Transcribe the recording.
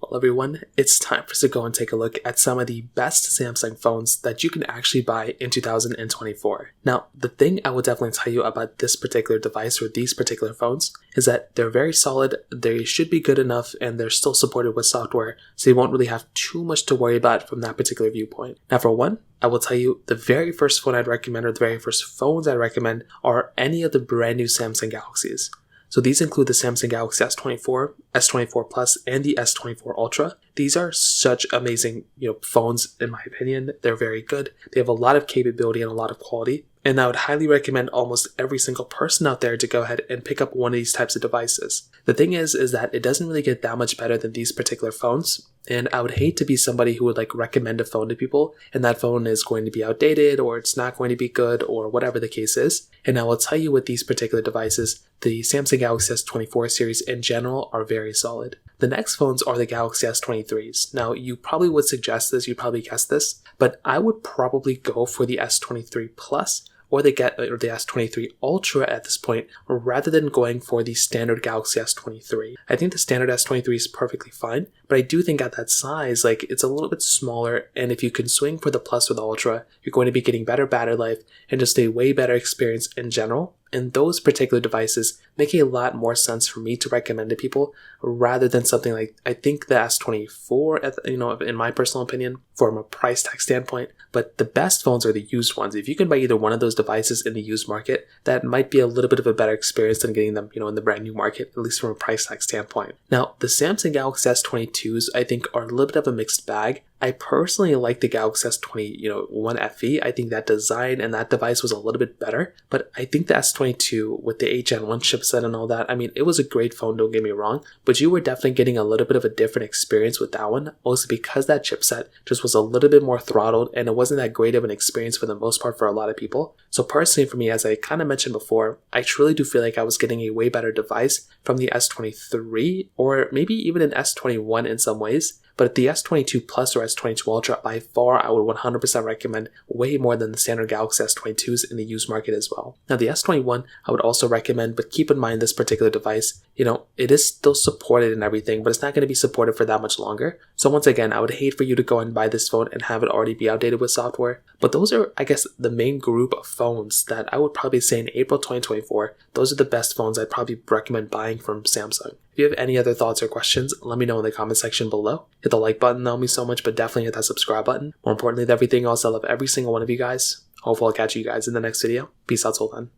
Well everyone, it's time for us to go and take a look at some of the best Samsung phones that you can actually buy in 2024. Now, the thing I will definitely tell you about this particular device or these particular phones is that they're very solid, they should be good enough, and they're still supported with software, so you won't really have too much to worry about from that particular viewpoint. Now for one, I will tell you the very first phone I'd recommend or the very first phones I'd recommend are any of the brand new Samsung Galaxies. So these include the Samsung Galaxy S24, S24 Plus, and the S24 Ultra. These are such amazing, phones in my opinion. They're very good. They have a lot of capability and a lot of quality. And I would highly recommend almost every single person out there to go ahead and pick up one of these types of devices. The thing is that it doesn't really get that much better than these particular phones. And I would hate to be somebody who would recommend a phone to people and that phone is going to be outdated or it's not going to be good or whatever the case is. And I will tell you with these particular devices, the Samsung Galaxy S24 series in general are very solid. The next phones are the Galaxy S23s. Now, you probably would suggest this, you probably guess this, but I would probably go for the S23 Plus or the S23 Ultra at this point, rather than going for the standard Galaxy S23. I think the standard S23 is perfectly fine, but I do think at that size, it's a little bit smaller, and if you can swing for the Plus or the Ultra, you're going to be getting better battery life and just a way better experience in general. And those particular devices make a lot more sense for me to recommend to people rather than something like, I think the S24, in my personal opinion, from a price tag standpoint. But the best phones are the used ones. If you can buy either one of those devices in the used market, that might be a little bit of a better experience than getting them, in the brand new market, at least from a price tag standpoint. Now, the Samsung Galaxy S22s, I think, are a little bit of a mixed bag. I personally like the Galaxy S21 FE. I think that design and that device was a little bit better, but I think the S22 with the 8 Gen 1 chipset and all that, it was a great phone, don't get me wrong, but you were definitely getting a little bit of a different experience with that one, mostly because that chipset just was a little bit more throttled and it wasn't that great of an experience for the most part for a lot of people. So personally for me, as I kind of mentioned before, I truly do feel like I was getting a way better device from the S23 or maybe even an S21 in some ways. But the S22 Plus or S22 Ultra, by far, I would 100% recommend way more than the standard Galaxy S22s in the used market as well. Now, the S21, I would also recommend, but keep in mind this particular device, it is still supported and everything, but it's not going to be supported for that much longer. So once again, I would hate for you to go and buy this phone and have it already be outdated with software. But those are, I guess, the main group of phones that I would probably say in April 2024, those are the best phones I'd probably recommend buying from Samsung. If you have any other thoughts or questions, let me know in the comment section below. Hit the like button, that'll mean so much, but definitely hit that subscribe button. More importantly than everything else, I love every single one of you guys. Hopefully I'll catch you guys in the next video. Peace out till then.